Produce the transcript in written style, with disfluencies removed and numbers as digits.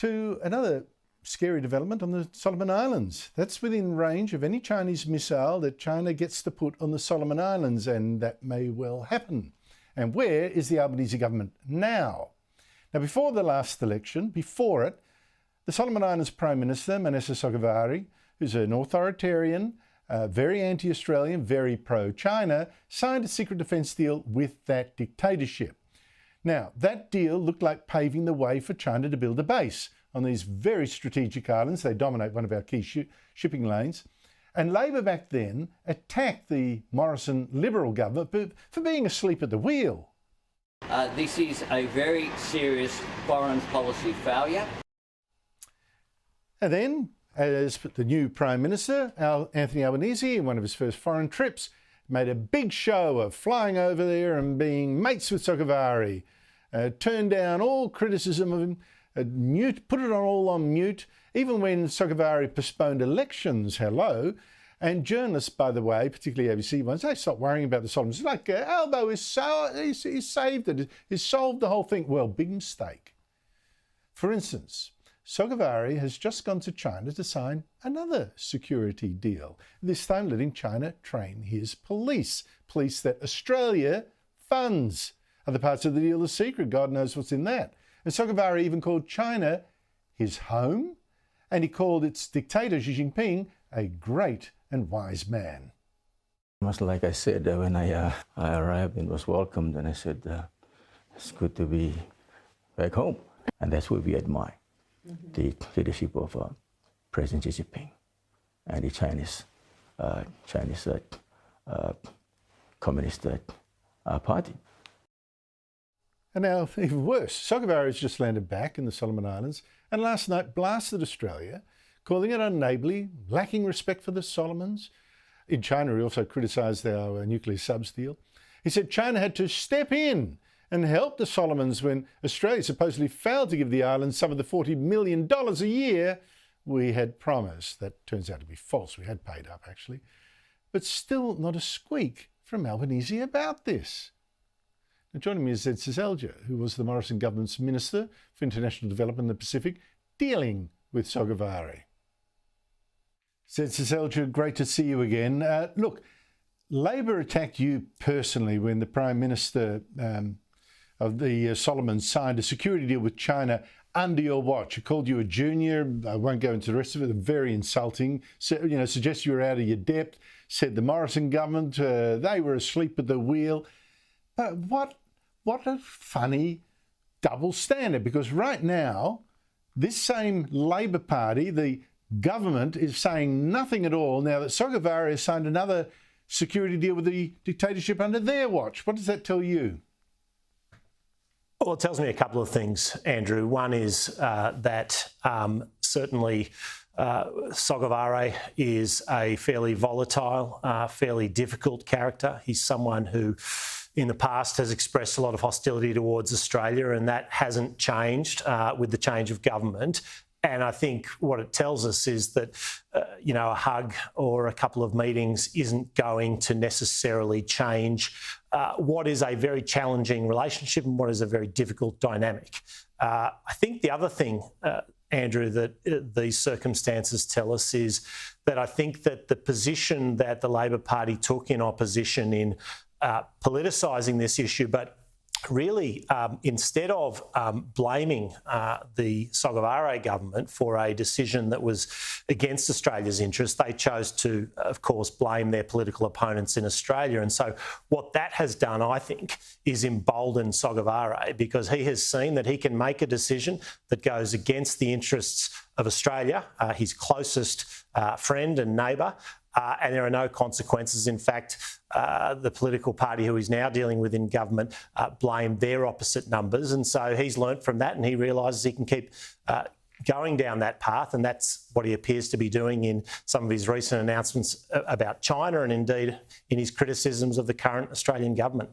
To another scary development on the Solomon Islands. That's within range of any Chinese missile that China gets to put on the Solomon Islands, and that may well happen. And where is the Albanese government now? Now, before the last election, before it, the Solomon Islands Prime Minister, Manasseh Sogavare, who's an authoritarian, very anti-Australian, very pro-China, signed a secret defence deal with that dictatorship. Now, that deal looked like paving the way for China to build a base on these very strategic islands. They dominate one of our key shipping lanes. And Labor back then attacked the Morrison Liberal government for being asleep at the wheel. This is a very serious foreign policy failure. And then, as the new Prime Minister, Anthony Albanese, in one of his first foreign trips, made a big show of flying over there and being mates with Sogavare, turned down all criticism of him, put it all on mute, even when Sogavare postponed elections, hello. And journalists, by the way, particularly ABC ones, they stopped worrying about the Solomons. It's like, Albo is he's saved it, he's solved the whole thing. Well, big mistake. For instance, Sogavare has just gone to China to sign another security deal, this time letting China train his police that Australia funds. Other parts of the deal are secret, God knows what's in that. And Sogavare even called China his home, and he called its dictator, Xi Jinping, a great and wise man. Much like I said, when I arrived and was welcomed, and I said, it's good to be back home. And that's what we admire, the leadership of President Xi Jinping and the Chinese Communist Party. And now, even worse, Sogavare has just landed back in the Solomon Islands and last night blasted Australia, calling it unneighbourly, lacking respect for the Solomons. In China, he also criticised our nuclear subs deal. He said China had to step in and help the Solomons when Australia supposedly failed to give the islands some of the $40 million a year we had promised. That turns out to be false. We had paid up, actually. But still not a squeak from Albanese about this. Now, joining me is Zed Seselja, who was the Morrison government's Minister for International Development in the Pacific, dealing with Sogavare. Zed Seselja, great to see you again. Look, Labor attacked you personally when the Prime Minister of the Solomons signed a security deal with China under your watch. It called you a junior. I won't go into the rest of it. Very insulting. Suggests you were out of your depth. Said the Morrison government, they were asleep at the wheel. But what a funny double standard, because right now, this same Labor Party, the government, is saying nothing at all now that Sogavare has signed another security deal with the dictatorship under their watch. What does that tell you? Well, it tells me a couple of things, Andrew. One is that certainly Sogavare is a fairly volatile, fairly difficult character. He's someone who in the past has expressed a lot of hostility towards Australia, and that hasn't changed with the change of government. And I think what it tells us is that, a hug or a couple of meetings isn't going to necessarily change what is a very challenging relationship and what is a very difficult dynamic. I think the other thing, Andrew, that these circumstances tell us is that I think that the position that the Labor Party took in opposition in politicising this issue, but really, instead of blaming the Sogavare government for a decision that was against Australia's interests, they chose to, of course, blame their political opponents in Australia. And so what that has done, I think, is embolden Sogavare, because he has seen that he can make a decision that goes against the interests of Australia, his closest friend and neighbour, and there are no consequences. In fact, the political party who he's now dealing with in government blamed their opposite numbers. And so he's learnt from that, and he realises he can keep going down that path. And that's what he appears to be doing in some of his recent announcements about China, and indeed in his criticisms of the current Australian government.